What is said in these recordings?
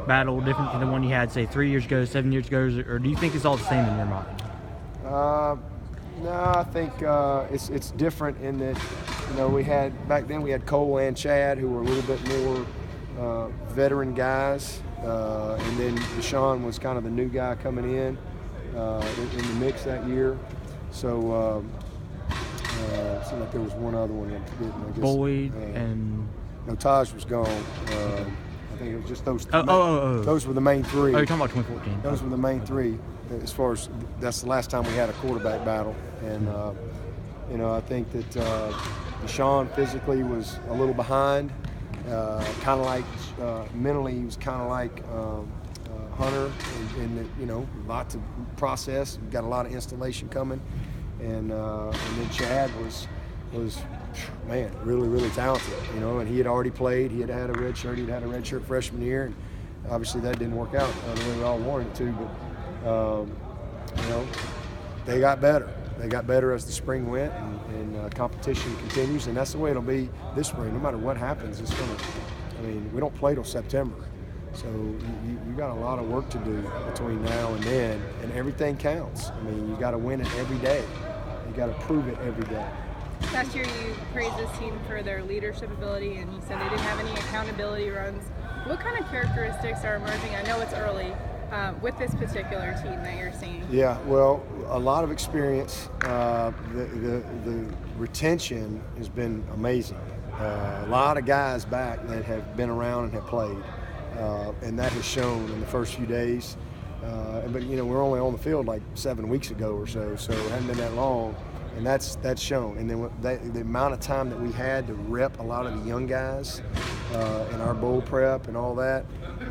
battle different than the one you had, say, 3 years ago, 7 years ago, or do you think it's all the same in your mind? No, I think it's different in that, back then we had Cole and Chad, who were a little bit more veteran guys, and then Deshaun was kind of the new guy coming in the mix that year. So it seemed like there was one other one I'm forgetting. I guess, Boyd and no, Taj was gone. I think it was just those. Those were the main three. Oh, you're talking about 2014. Those were the main three. As far as that's the last time we had a quarterback battle, and I think that Deshaun physically was a little behind, kind of like mentally he was kind of like Hunter, and lots of process, got a lot of installation coming, and then Chad was man, really, really talented, and he had already played. He had had a red shirt. He'd had a red shirt freshman year, and obviously that didn't work out the way we all wanted it to, but they got better. They got better as the spring went, and competition continues, and that's the way it'll be this spring. No matter what happens, we don't play till September, so you got a lot of work to do between now and then, and everything counts. You got to win it every day. You got to prove it every day. Last year you praised this team for their leadership ability, and you said they didn't have any accountability runs. What kind of characteristics are emerging? I know it's early with this particular team that you're seeing. Yeah, well, a lot of experience. The retention has been amazing. A lot of guys back that have been around and have played, and that has shown in the first few days. But we're only on the field like 7 weeks ago or so it hasn't been that long. And that's shown. And then the amount of time that we had to rep a lot of the young guys in our bowl prep and all that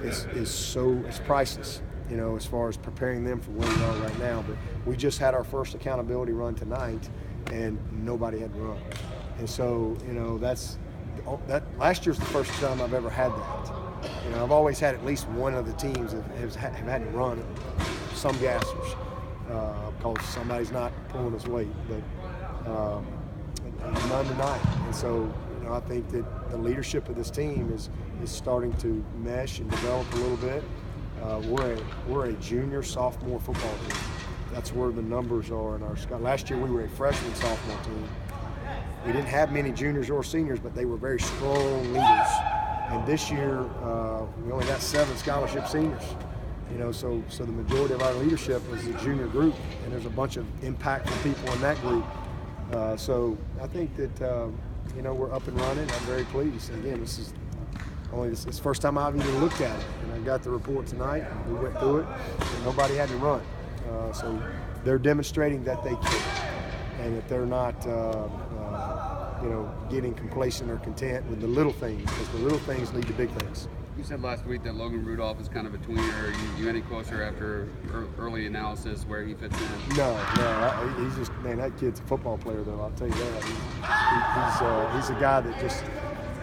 is it's priceless, as far as preparing them for where we are right now. But we just had our first accountability run tonight, and nobody had run. And so, that last year's the first time I've ever had that. I've always had at least one of the teams that have had to run some gassers. Because somebody's not pulling his weight, but none tonight. And so, I think that the leadership of this team is starting to mesh and develop a little bit. We're a junior sophomore football team. That's where the numbers are in our squad. Last year we were a freshman sophomore team. We didn't have many juniors or seniors, but they were very strong leaders. And this year we only got 7 scholarship seniors. So the majority of our leadership is a junior group, and there's a bunch of impactful people in that group. So I think that we're up and running. I'm very pleased. Again, this is the first time I've even looked at it, and I got the report tonight. And we went through it, and nobody had to run. So they're demonstrating that they can, and that they're not getting complacent or content with the little things, because the little things lead to big things. You said last week that Logan Rudolph is kind of a tweener. Are you any closer after early analysis where he fits in? No. He's just, man, that kid's a football player, though. I'll tell you that. He's a guy that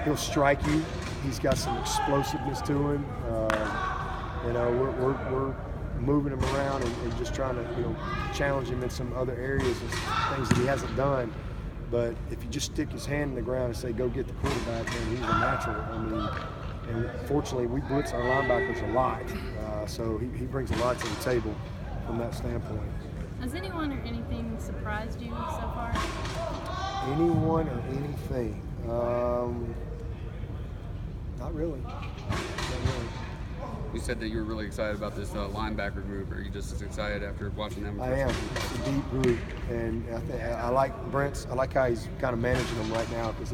he'll strike you. He's got some explosiveness to him. We're moving him around and just trying to, challenge him in some other areas and things that he hasn't done. But if you just stick his hand in the ground and say, go get the quarterback, then he's a natural. And fortunately, we blitz our linebackers a lot, so he brings a lot to the table from that standpoint. Has anyone or anything surprised you so far? Anyone or anything? Not really. You said that you were really excited about this linebacker group. Are you just as excited after watching them? I am. It's a deep group, and I like Brent's. I like how he's kind of managing them right now, because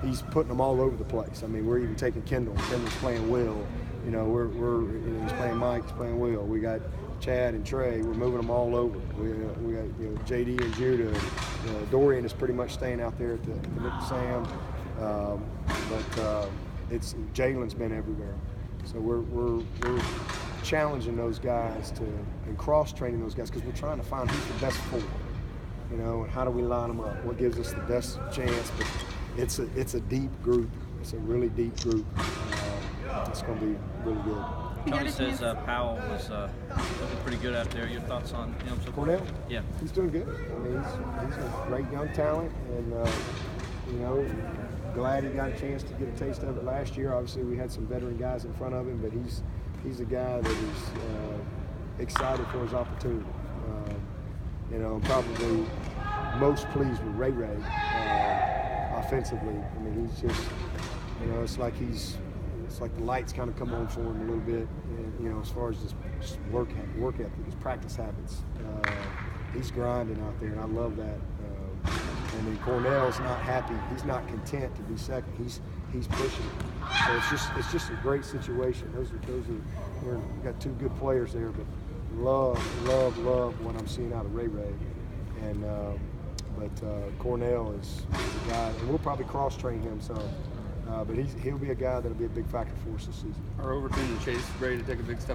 he's putting them all over the place. We're even taking Kendall. Kendall's playing Will. He's playing Mike. He's playing Will. We got Chad and Trey. We're moving them all over. We got JD and Judah. Dorian is pretty much staying out there at the Nick Sam, but it's Jalen's been everywhere. So we're challenging those guys and cross-training those guys, because we're trying to find who's the best four, and how do we line them up? What gives us the best chance? But it's a deep group. It's a really deep group. It's going to be really good. Tony says Powell was looking pretty good out there. Your thoughts on him so far? Cornell? Yeah. He's doing good. He's a great young talent, and glad he got a chance to get a taste of it last year. Obviously, we had some veteran guys in front of him, but he's a guy that is excited for his opportunity. I'm probably most pleased with Ray offensively. I mean, he's just, it's like the lights kind of come on for him a little bit. And, as far as just work ethic, his practice habits. He's grinding out there, and I love that. And then Cornell's not happy. He's not content to be second. He's pushing. So it's just a great situation. We've got two good players there, but love what I'm seeing out of Ray. And but Cornell is a guy, and we'll probably cross-train him some. But he'll be a guy that'll be a big factor for us this season. Are Overton and Chase ready to take a big step